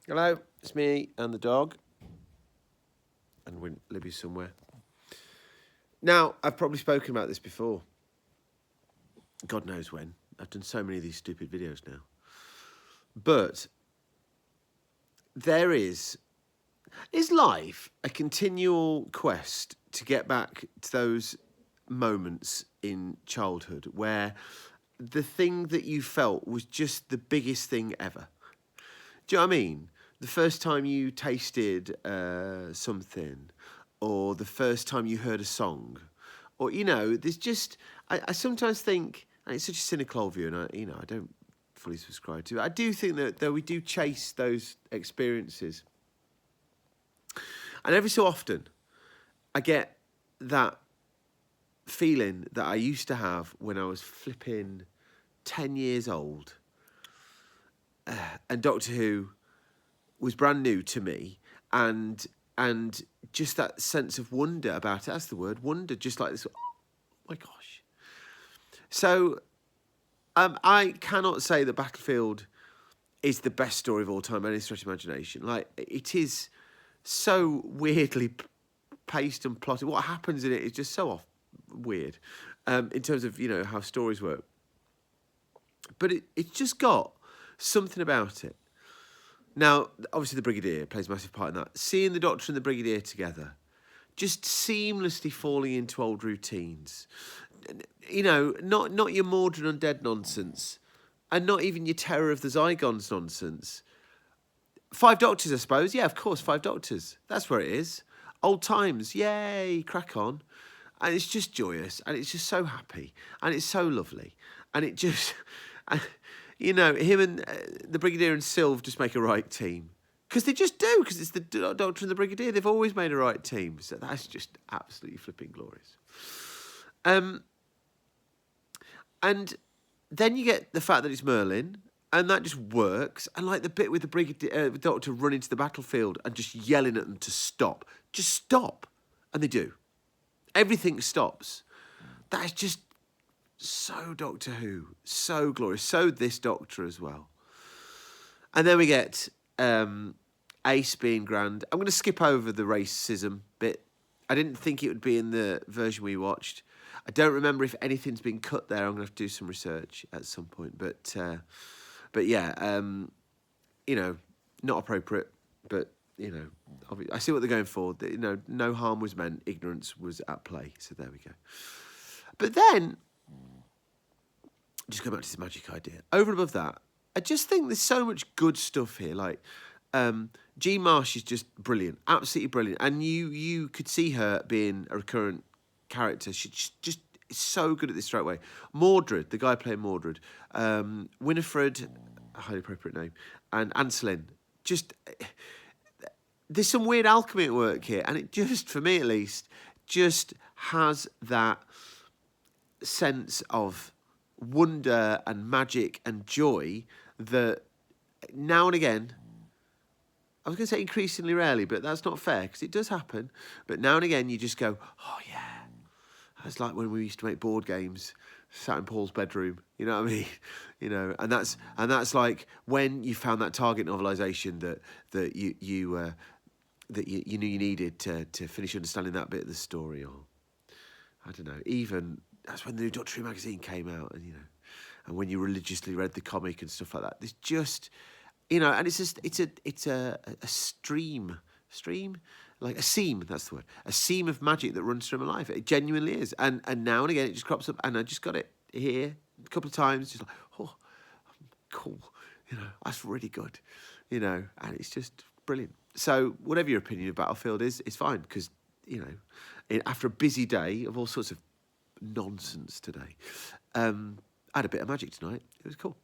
Hello, it's me and the dog. And Libby's somewhere. Now, I've probably spoken about this before. God knows when. I've done so many of these stupid videos now. But there is life a continual quest to get back to those moments in childhood where the thing that you felt was just the biggest thing ever? Do you know what I mean? The first time you tasted something, or the first time you heard a song, or there's just I sometimes think, and it's such a cynical view, and I don't fully subscribe to it. I do think that we do chase those experiences, and every so often, I get that feeling that I used to have when I was flipping 10 years old, and Doctor Who was brand new to me, and just that sense of wonder about it. That's the word, wonder. Just like this. Oh my gosh. So I cannot say that Battlefield is the best story of all time by any stretch of imagination. Like, it is so weirdly paced and plotted. What happens in it is just so weird, in terms of how stories work. But it's just got something about it. Now, obviously, the Brigadier plays a massive part in that. Seeing the Doctor and the Brigadier together, just seamlessly falling into old routines. Not your Mordred undead nonsense, and not even your Terror of the Zygons nonsense. 5 Doctors, I suppose. Yeah, of course, 5 Doctors. That's where it is. Old times, yay, crack on. And it's just joyous, and it's just so happy, and it's so lovely, and it just... him and the Brigadier and Sylve just make a right team. Because they just do, because it's the Doctor and the Brigadier. They've always made a right team. So that's just absolutely flipping glorious. And then you get the fact that it's Merlin, and that just works. And like the bit with the Brigadier, Doctor running to the battlefield and just yelling at them to stop. Just stop. And they do. Everything stops. That is just so Doctor Who, so glorious, so this Doctor as well. And then we get Ace being grand. I'm going to skip over the racism bit. I didn't think it would be in the version we watched. I don't remember if anything's been cut there. I'm going to have to do some research at some point. But yeah, not appropriate. But I see what they're going for. No harm was meant. Ignorance was at play. So there we go. But then, just go back to this magic idea. Over and above that, I just think there's so much good stuff here. Like, Jean Marsh is just brilliant, absolutely brilliant. And you could see her being a recurrent character. She's just so good at this straight away. Mordred, the guy playing Mordred, Winifred, a highly appropriate name, and Anselin. Just, there's some weird alchemy at work here. And it just, for me at least, just has that sense of wonder and magic and joy that now and again, I was going to say increasingly rarely, but that's not fair because it does happen. But now and again, you just go, oh yeah. It's like when we used to make board games, sat in Paul's bedroom. You know what I mean? And that's like when you found that Target novelisation that you knew you needed to finish understanding that bit of the story, or I don't know. Even that's when the new Doctor Who magazine came out, and when you religiously read the comic and stuff like that. There's just, and it's a stream, like a seam. That's the word. A seam of magic that runs through my life. It genuinely is, and now and again it just crops up, and I just got it here a couple of times. Just like, oh, cool. That's really good. And it's just brilliant. So whatever your opinion of Battlefield is, it's fine because after a busy day of all sorts of nonsense today, I had a bit of magic tonight. It was cool.